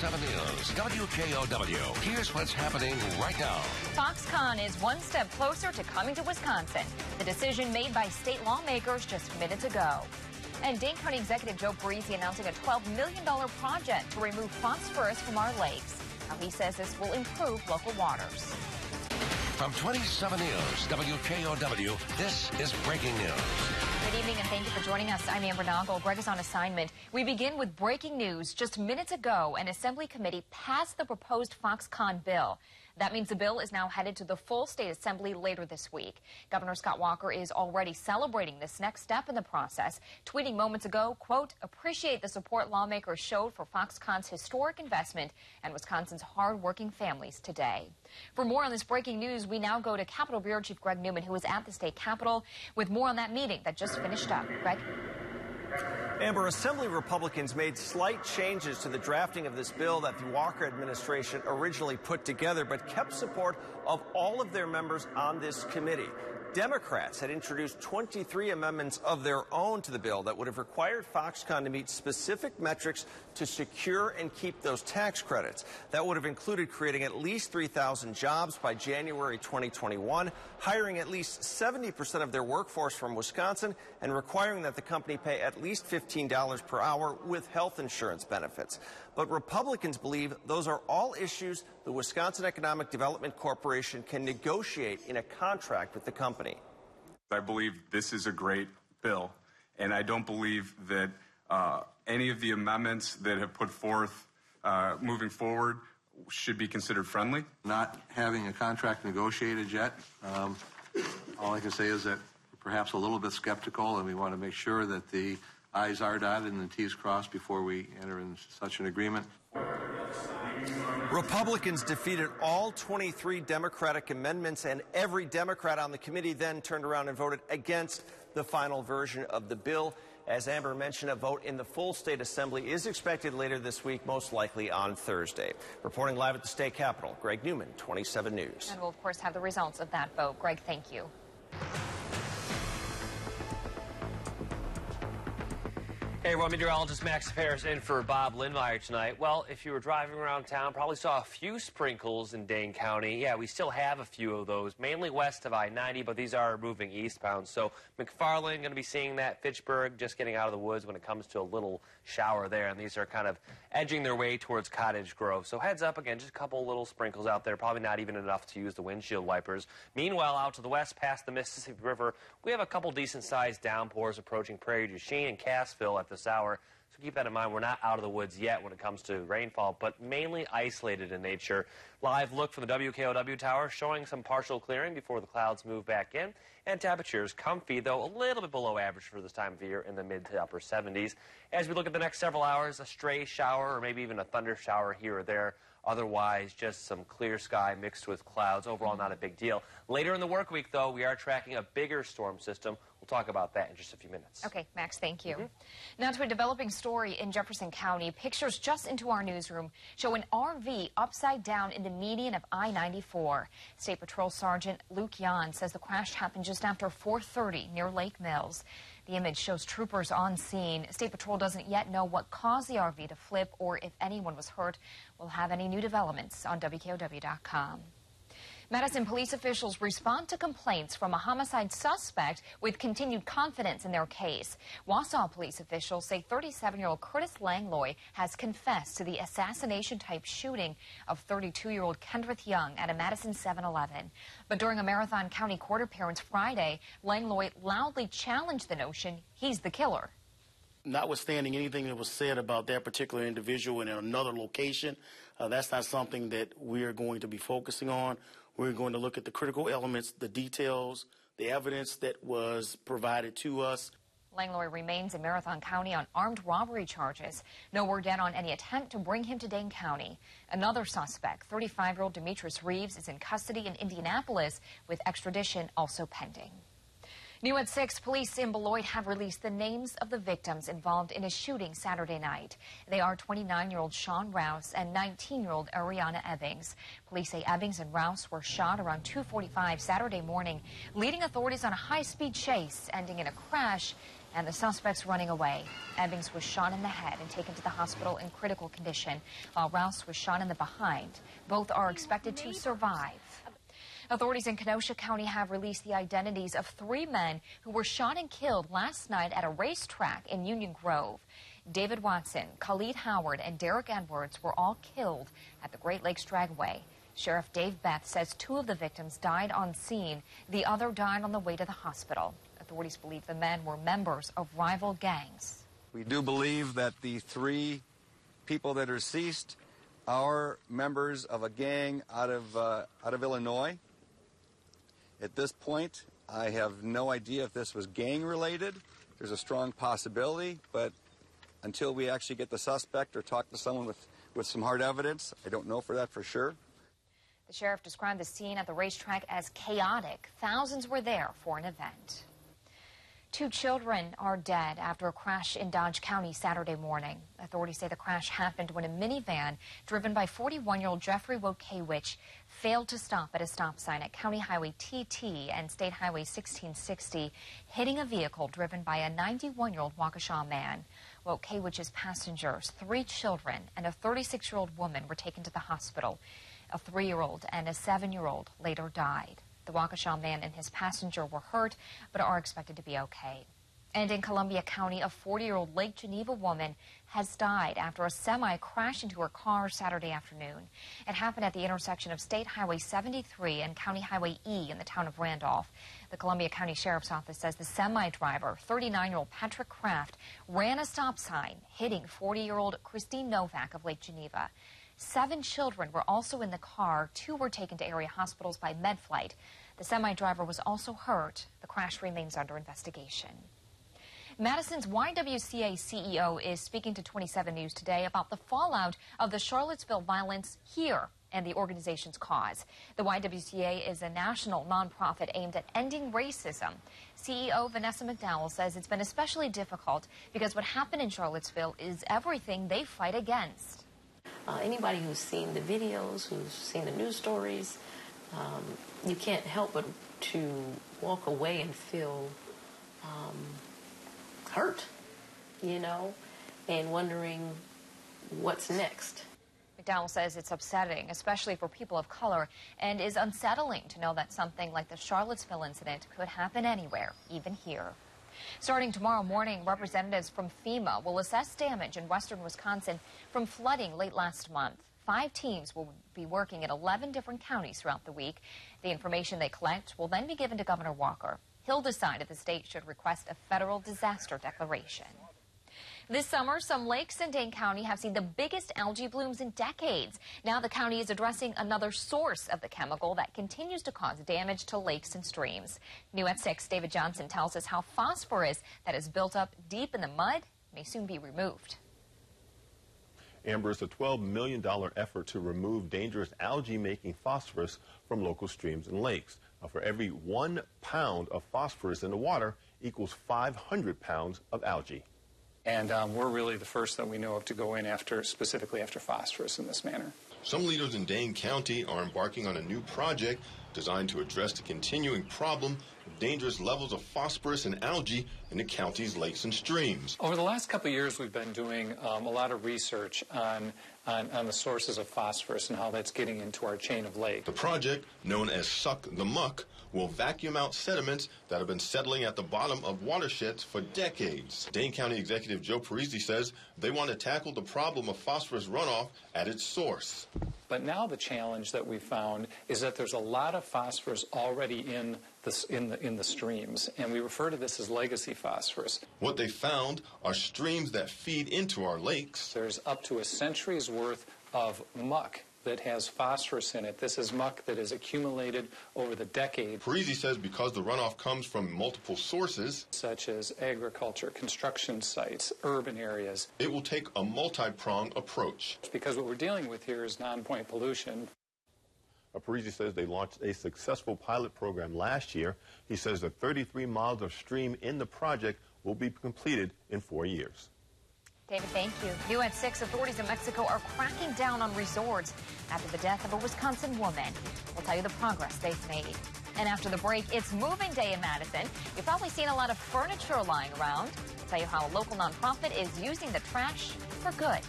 27 News, WKOW. Here's what's happening right now. Foxconn is one step closer to coming to Wisconsin. The decision made by state lawmakers just minutes ago. And Dane County Executive Joe Parisi announcing a $12 million project to remove phosphorus from our lakes. Now, he says this will improve local waters. From 27 News, WKOW, this is breaking news. Good evening and thank you for joining us. I'm Amber Noggle. Greg is on assignment. We begin with breaking news. Just minutes ago, an Assembly committee passed the proposed Foxconn bill. That means the bill is now headed to the full state assembly later this week. Governor Scott Walker is already celebrating this next step in the process, tweeting moments ago, quote, appreciate the support lawmakers showed for Foxconn's historic investment and Wisconsin's hard-working families today. For more on this breaking news, we now go to Capitol Bureau Chief Greg Newman, who is at the state capitol with more on that meeting that just finished up. Greg? Amber, Assembly Republicans made slight changes to the drafting of this bill that the Walker administration originally put together, but kept support of all of their members on this committee. Democrats had introduced 23 amendments of their own to the bill that would have required Foxconn to meet specific metrics to secure and keep those tax credits. That would have included creating at least 3,000 jobs by January 2021, hiring at least 70% of their workforce from Wisconsin, and requiring that the company pay at least $15 per hour with health insurance benefits. But Republicans believe those are all issues the Wisconsin Economic Development Corporation can negotiate in a contract with the company. I believe this is a great bill, and I don't believe that any of the amendments that have put forth moving forward should be considered friendly. Not having a contract negotiated yet, all I can say is that we're perhaps a little bit skeptical, and we want to make sure that the I's are dotted and the T's crossed before we enter into such an agreement. Republicans defeated all 23 Democratic amendments, and every Democrat on the committee then turned around and voted against the final version of the bill. As Amber mentioned, a vote in the full state assembly is expected later this week, most likely on Thursday. Reporting live at the state capitol, Greg Newman, 27 News. And we'll, of course, have the results of that vote. Greg, thank you. Hey everyone, meteorologist Max Ferris in for Bob Lindmeyer tonight. Well, if you were driving around town, probably saw a few sprinkles in Dane County. Yeah, we still have a few of those, mainly west of I-90, but these are moving eastbound. So McFarland going to be seeing that. Fitchburg just getting out of the woods when it comes to a little shower there, and these are kind of edging their way towards Cottage Grove. So heads up again, just a couple little sprinkles out there, probably not even enough to use the windshield wipers. Meanwhile, out to the west past the Mississippi River, we have a couple decent-sized downpours approaching Prairie du Chien and Cassville at this hour. So keep that in mind. We're not out of the woods yet when it comes to rainfall, but mainly isolated in nature. Live look from the WKOW tower showing some partial clearing before the clouds move back in. And temperatures comfy, though a little bit below average for this time of year in the mid to upper 70s. As we look at the next several hours, a stray shower or maybe even a thunder shower here or there. Otherwise, just some clear sky mixed with clouds. Overall, not a big deal. Later in the work week, though, we are tracking a bigger storm system. We'll talk about that in just a few minutes. Okay, Max, thank you. Now to a developing story in Jefferson County. Pictures just into our newsroom show an RV upside down in the median of I-94. State Patrol Sergeant Luke Yan says the crash happened just after 4:30 near Lake Mills. The image shows troopers on scene. State Patrol doesn't yet know what caused the RV to flip or if anyone was hurt. We'll have any new developments on WKOW.com. Madison police officials respond to complaints from a homicide suspect with continued confidence in their case. Wausau police officials say 37-year-old Curtis Langlois has confessed to the assassination-type shooting of 32-year-old Kendrith Young at a Madison 7-Eleven. But during a Marathon County Court appearance Friday, Langlois loudly challenged the notion he's the killer. Notwithstanding anything that was said about that particular individual in another location, that's not something that we are going to be focusing on. We're going to look at the critical elements, the details, the evidence that was provided to us. Langlois remains in Marathon County on armed robbery charges. No word yet on any attempt to bring him to Dane County. Another suspect, 35-year-old Demetrius Reeves, is in custody in Indianapolis with extradition also pending. New at 6, police in Beloit have released the names of the victims involved in a shooting Saturday night. They are 29-year-old Sean Rouse and 19-year-old Ariana Ebbings. Police say Ebbings and Rouse were shot around 2:45 Saturday morning, leading authorities on a high-speed chase, ending in a crash and the suspect's running away. Ebbings was shot in the head and taken to the hospital in critical condition, while Rouse was shot in the behind. Both are expected to survive. Authorities in Kenosha County have released the identities of 3 men who were shot and killed last night at a racetrack in Union Grove. David Watson, Khalid Howard, and Derek Edwards were all killed at the Great Lakes Dragway. Sheriff Dave Beth says 2 of the victims died on scene. The other died on the way to the hospital. Authorities believe the men were members of rival gangs. We do believe that the 3 people that are deceased are members of a gang out of Illinois. At this point, I have no idea if this was gang-related. There's a strong possibility, but until we actually get the suspect or talk to someone with some hard evidence, I don't know for that for sure. The sheriff described the scene at the racetrack as chaotic. Thousands were there for an event. 2 children are dead after a crash in Dodge County Saturday morning. Authorities say the crash happened when a minivan driven by 41-year-old Jeffrey Wojkiewicz failed to stop at a stop sign at County Highway TT and State Highway 1660, hitting a vehicle driven by a 91-year-old Waukesha man. Wojkiewicz's passengers, 3 children, and a 36-year-old woman were taken to the hospital. A 3-year-old and a 7-year-old later died. The Waukesha man and his passenger were hurt, but are expected to be okay. And in Columbia County, a 40-year-old Lake Geneva woman has died after a semi crashed into her car Saturday afternoon. It happened at the intersection of State Highway 73 and County Highway E in the town of Randolph. The Columbia County Sheriff's Office says the semi-driver, 39-year-old Patrick Kraft, ran a stop sign, hitting 40-year-old Christine Novak of Lake Geneva. 7 children were also in the car. 2 were taken to area hospitals by MedFlight. The semi-driver was also hurt. The crash remains under investigation. Madison's YWCA CEO is speaking to 27 News today about the fallout of the Charlottesville violence here and the organization's cause. The YWCA is a national nonprofit aimed at ending racism. CEO Vanessa McDowell says it's been especially difficult because what happened in Charlottesville is everything they fight against. Anybody who's seen the videos, who's seen the news stories, you can't help but to walk away and feel hurt, you know, and wondering what's next. McDowell says it's upsetting, especially for people of color, and is unsettling to know that something like the Charlottesville incident could happen anywhere, even here. Starting tomorrow morning, representatives from FEMA will assess damage in western Wisconsin from flooding late last month. 5 teams will be working in 11 different counties throughout the week. The information they collect will then be given to Governor Walker. He'll decide if the state should request a federal disaster declaration. This summer, some lakes in Dane County have seen the biggest algae blooms in decades. Now the county is addressing another source of the chemical that continues to cause damage to lakes and streams. New at 6, David Johnson tells us how phosphorus that is built up deep in the mud may soon be removed. Amber, it's a $12 million effort to remove dangerous algae-making phosphorus from local streams and lakes. Now, for every 1 pound of phosphorus in the water equals 500 pounds of algae. And we're really the first that we know of to go in specifically after phosphorus in this manner. Some leaders in Dane County are embarking on a new project designed to address the continuing problem of dangerous levels of phosphorus and algae in the county's lakes and streams. Over the last couple of years, we've been doing a lot of research on the sources of phosphorus and how that's getting into our chain of lakes. The project, known as Suck the Muck, will vacuum out sediments that have been settling at the bottom of watersheds for decades. Dane County Executive Joe Parisi says they want to tackle the problem of phosphorus runoff at its source. But now the challenge that we found is that there's a lot of phosphorus already in the streams, and we refer to this as legacy phosphorus. What they found are streams that feed into our lakes. There's up to a century's worth of muck that has phosphorus in it. This is muck that is accumulated over the decade. Parisi says because the runoff comes from multiple sources, such as agriculture, construction sites, urban areas, it will take a multi-pronged approach. Because what we're dealing with here is non-point pollution. Parisi says they launched a successful pilot program last year. He says the 33 miles of stream in the project will be completed in 4 years. David, thank you. New at 6, authorities in Mexico are cracking down on resorts after the death of a Wisconsin woman. We'll tell you the progress they've made. And after the break, it's moving day in Madison. You've probably seen a lot of furniture lying around. I'll tell you how a local nonprofit is using the trash for good.